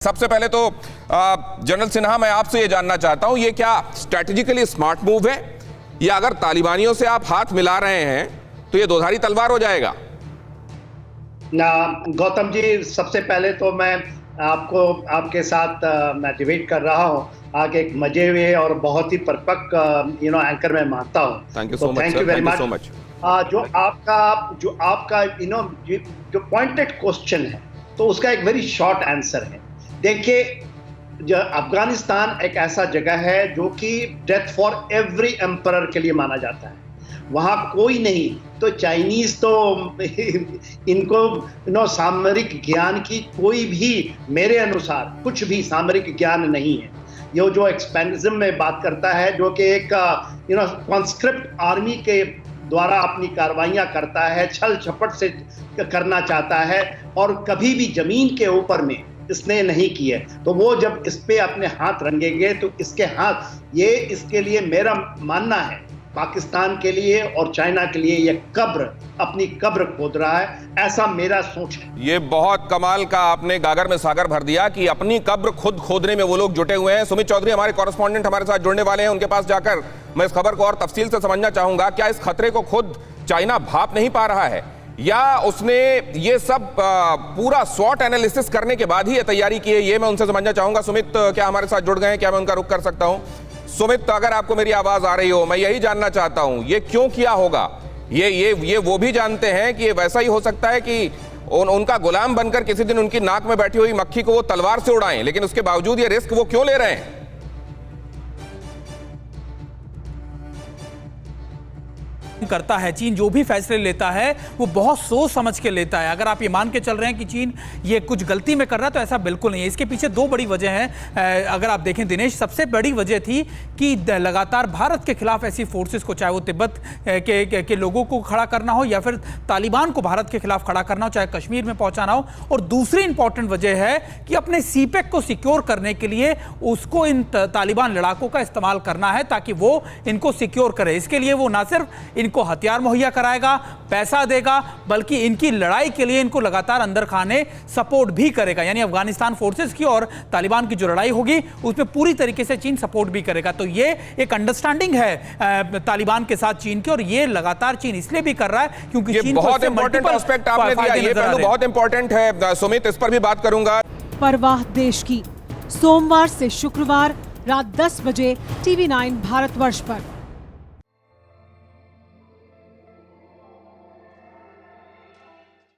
सबसे पहले तो जनरल सिन्हा, मैं आपसे ये जानना चाहता हूं, ये क्या स्ट्रैटेजिकली स्मार्ट मूव है, या अगर तालिबानियों से आप हाथ मिला रहे हैं तो ये दोधारी तलवार हो जाएगा? गौतम जी, सबसे पहले तो मैं आपके साथ मैं डिबेट कर रहा हूं, आगे एक मजे हुए और बहुत ही परिपक्व एंकर मैं मानता हूं। Thank you so much, thank you very so much. Much. जो आपका जो पॉइंटेड क्वेश्चन है, तो उसका एक वेरी शॉर्ट आंसर है। देखिए, जो अफगानिस्तान एक ऐसा जगह है जो कि डेथ फॉर एवरी एम्परर के लिए माना जाता है। वहां कोई नहीं, तो चाइनीज तो इनको सामरिक ज्ञान की कोई भी, मेरे अनुसार कुछ भी सामरिक ज्ञान नहीं है। ये जो एक्सपेंसिज्म में बात करता है, जो कि एक कॉन्स्क्रिप्ट आर्मी के द्वारा अपनी कार्रवाइयां करता है, छल छपट से करना चाहता है, और कभी भी जमीन के ऊपर में इसने नहीं किए। तो वो जब इस पे अपने हाथ रंगेंगे तो इसके हाथ, ये इसके लिए मेरा मानना है, पाकिस्तान के लिए और चाइना के लिए ये अपनी कब्र खोद रहा है, ऐसा मेरा सोच है। ये बहुत कमाल का आपने गागर में सागर भर दिया कि अपनी कब्र खुद खोदने में वो लोग जुटे हुए हैं। सुमित चौधरी हमारे कॉरेस्पॉन्डेंट हमारे साथ जुड़ने वाले हैं, उनके पास जाकर मैं इस खबर को और तफसील से समझना चाहूंगा। क्या इस खतरे को खुद चाइना भाप नहीं पा रहा है, या उसने ये सब पूरा स्वॉट एनालिसिस करने के बाद ही ये तैयारी की है? ये मैं उनसे समझना चाहूंगा। सुमित क्या हमारे साथ जुड़ गए हैं? क्या मैं उनका रुख कर सकता हूं? सुमित, अगर आपको मेरी आवाज आ रही हो, मैं यही जानना चाहता हूं, ये क्यों किया होगा? ये वो भी जानते हैं कि ये वैसा ही हो सकता है कि उनका गुलाम बनकर किसी दिन उनकी नाक में बैठी हुई मक्खी को वो तलवार से उड़ाएं, लेकिन उसके बावजूद ये रिस्क वो क्यों ले रहे हैं? करता है चीन, जो भी फैसले लेता है वो बहुत सोच समझ के लेता है। अगर आप ये मान के चल रहे हैं कि चीन ये कुछ गलती में कर रहा है, तो ऐसा बिल्कुल नहीं है। इसके पीछे दो बड़ी वजह हैं। अगर आप देखें दिनेश, सबसे बड़ी वजह थी कि लगातार भारत के खिलाफ ऐसी फोर्सेस को, चाहे वो तिब्बत के लोगों को खड़ा करना हो या फिर तालिबान को भारत के खिलाफ खड़ा करना हो, चाहे कश्मीर में पहुंचाना हो। और दूसरी इंपॉर्टेंट वजह है कि अपने सीपेक को सिक्योर करने के लिए उसको इन तालिबान लड़ाकों का इस्तेमाल करना है, ताकि वो इनको सिक्योर करे। इसके लिए वो ना सिर्फ इनको हथियार मुहैया कराएगा, पैसा देगा, बल्कि इनकी लड़ाई के लिए इनको लगातार अंदर खाने सपोर्ट भी करेगा। यानी अफगानिस्तान फोर्सेस की और तालिबान की जो लड़ाई होगी उसमें पूरी तरीके से चीन सपोर्ट भी करेगा। तो ये एक अंडरस्टैंडिंग है तालिबान के साथ चीन की, और ये लगातार चीन इसलिए भी कर रहा है क्योंकि ये बहुत इंपॉर्टेंट एस्पेक्ट आपने दिया, ये पहलू बहुत इंपॉर्टेंट है। सुमित, इस पर भी बात करूंगा। परवाह देश की, सोमवार से शुक्रवार रात 10 बजे TV9 भारतवर्ष पर।